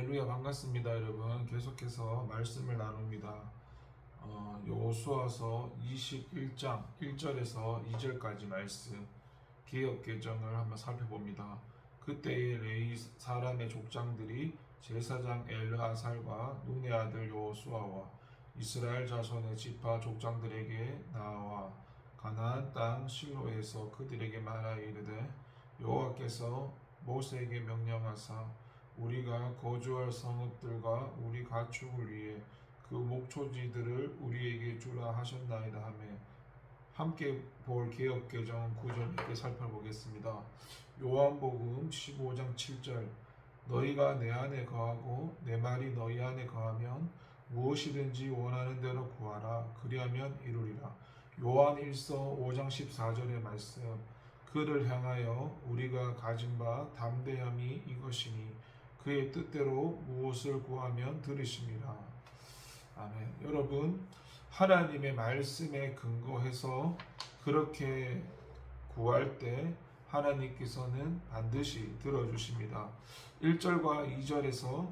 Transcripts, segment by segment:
할렐루야 반갑습니다 여러분. 계속해서 말씀을 나눕니다. 여호수아서 21장 1절에서 2절까지 말씀 개역 개정을 한번 살펴봅니다. 그때의 레위 사람의 족장들이 제사장 엘르아살과 눈의 아들 여호수아와 이스라엘 자손의 지파 족장들에게 나와 가나안 땅 실로에서 그들에게 말하 이르되 여호와께서 모세에게 명령하사 우리가 거주할 성읍들과 우리 가축을 위해 그 목초지들을 우리에게 주라 하셨나이다 하며 함께 볼 개역 개정 구절 몇 살펴보겠습니다. 요한복음 15장 7절 너희가 내 안에 거하고 내 말이 너희 안에 거하면 무엇이든지 원하는 대로 구하라 그리하면 이루리라. 요한 1서 5장 14절의 말씀 그를 향하여 우리가 가진 바 담대함이 이것이니 그의 뜻대로 무엇을 구하면 들으심이라. 아멘. 여러분, 하나님의 말씀에 근거해서 그렇게 구할 때 하나님께서는 반드시 들어주십니다. 1절과 2절에서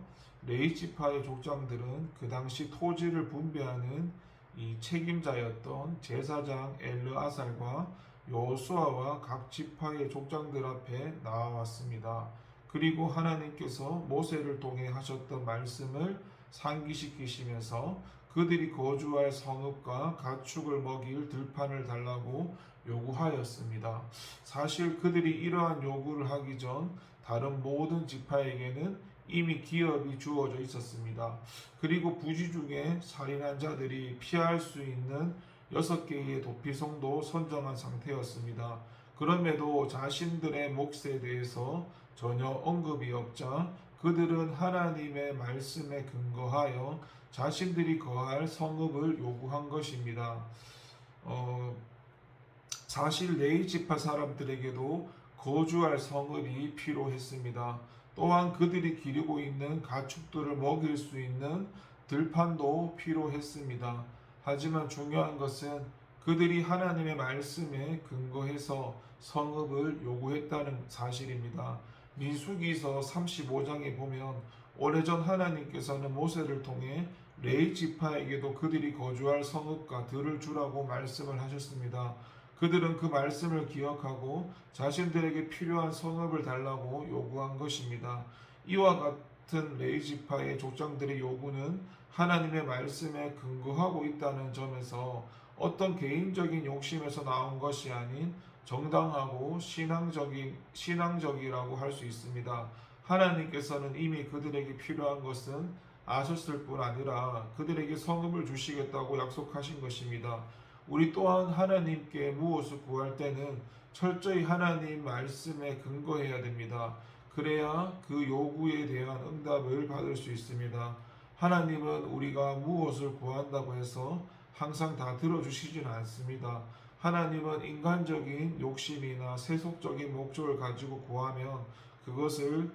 레위 지파의 족장들은 그 당시 토지를 분배하는 이 책임자였던 제사장 엘르아살과 여호수아와 각 지파의 족장들 앞에 나와왔습니다. 그리고 하나님께서 모세를 통해 하셨던 말씀을 상기시키시면서 그들이 거주할 성읍과 가축을 먹일 들판을 달라고 요구하였습니다. 사실 그들이 이러한 요구를 하기 전 다른 모든 지파에게는 이미 기업이 주어져 있었습니다. 그리고 부지 중에 살인한 자들이 피할 수 있는 6개의 도피성도 선정한 상태였습니다. 그럼에도 자신들의 몫에 대해서 전혀 언급이 없자 그들은 하나님의 말씀에 근거하여 자신들이 거할 성읍을 요구한 것입니다. 사실 레위 지파 사람들에게도 거주할 성읍이 필요했습니다. 또한 그들이 기르고 있는 가축들을 먹일 수 있는 들판도 필요했습니다. 하지만 중요한 것은 그들이 하나님의 말씀에 근거해서 성읍을 요구했다는 사실입니다. 민수기서 35장에 보면 오래전 하나님께서는 모세를 통해 레위 지파에게도 그들이 거주할 성읍과 들을 주라고 말씀을 하셨습니다. 그들은 그 말씀을 기억하고 자신들에게 필요한 성읍을 달라고 요구한 것입니다. 이와 같은 레위 지파의 족장들의 요구는 하나님의 말씀에 근거하고 있다는 점에서 어떤 개인적인 욕심에서 나온 것이 아닌 정당하고 신앙적이라고 할 수 있습니다. 하나님께서는 이미 그들에게 필요한 것은 아셨을 뿐 아니라 그들에게 성읍을 주시겠다고 약속하신 것입니다. 우리 또한 하나님께 무엇을 구할 때는 철저히 하나님 말씀에 근거해야 됩니다. 그래야 그 요구에 대한 응답을 받을 수 있습니다. 하나님은 우리가 무엇을 구한다고 해서 항상 다 들어주시지는 않습니다. 하나님은 인간적인 욕심이나 세속적인 목적을 가지고 구하면 그것을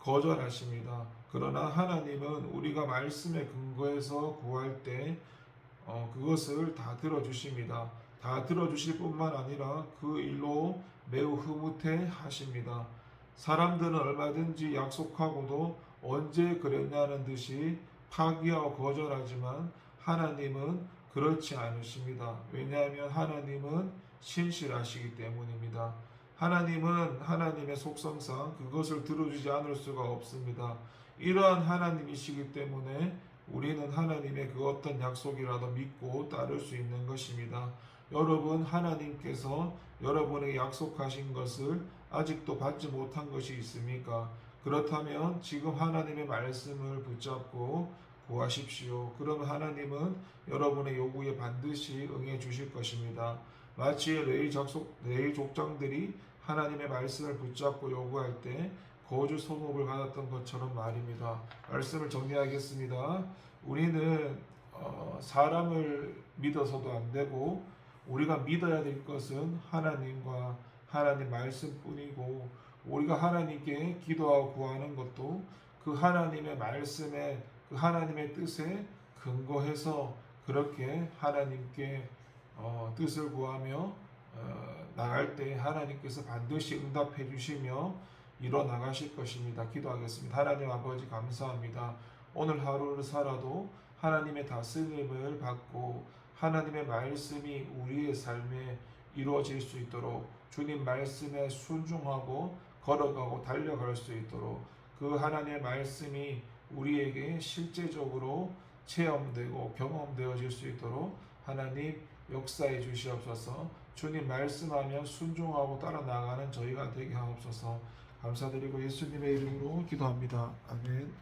거절하십니다. 그러나 하나님은 우리가 말씀에 근거해서 구할 때 그것을 다 들어주십니다. 다 들어주실 뿐만 아니라 그 일로 매우 흐뭇해 하십니다. 사람들은 얼마든지 약속하고도 언제 그랬냐는 듯이 파기하고 거절하지만 하나님은 그렇지 않으십니다. 왜냐하면 하나님은 신실하시기 때문입니다. 하나님은 하나님의 속성상 그것을 들어주지 않을 수가 없습니다. 이러한 하나님이시기 때문에 우리는 하나님의 그 어떤 약속이라도 믿고 따를 수 있는 것입니다. 여러분, 하나님께서 여러분에게 약속하신 것을 아직도 받지 못한 것이 있습니까? 그렇다면 지금 하나님의 말씀을 붙잡고 구하십시오. 그러면 하나님은 여러분의 요구에 반드시 응해 주실 것입니다. 마치 레위 족장들이 하나님의 말씀을 붙잡고 요구할 때 거주 성읍을 받았던 것처럼 말입니다. 말씀을 정리하겠습니다. 우리는 사람을 믿어서도 안 되고 우리가 믿어야 될 것은 하나님과 하나님 말씀뿐이고 우리가 하나님께 기도하고 구하는 것도 그 하나님의 말씀에 그 하나님의 뜻에 근거해서 그렇게 하나님께 뜻을 구하며 나갈 때 하나님께서 반드시 응답해 주시며 이뤄 나가실 것입니다. 기도하겠습니다. 하나님 아버지 감사합니다. 오늘 하루를 살아도 하나님의 다스림을 받고 하나님의 말씀이 우리의 삶에 이루어질 수 있도록 주님 말씀에 순종하고 걸어가고 달려갈 수 있도록 그 하나님의 말씀이 우리에게 실제적으로 체험되고 경험되어질 수 있도록 하나님 역사해 주시옵소서. 주님 말씀하면 순종하고 따라 나가는 저희가 되게 하옵소서. 감사드리고 예수님의 이름으로 기도합니다. 아멘.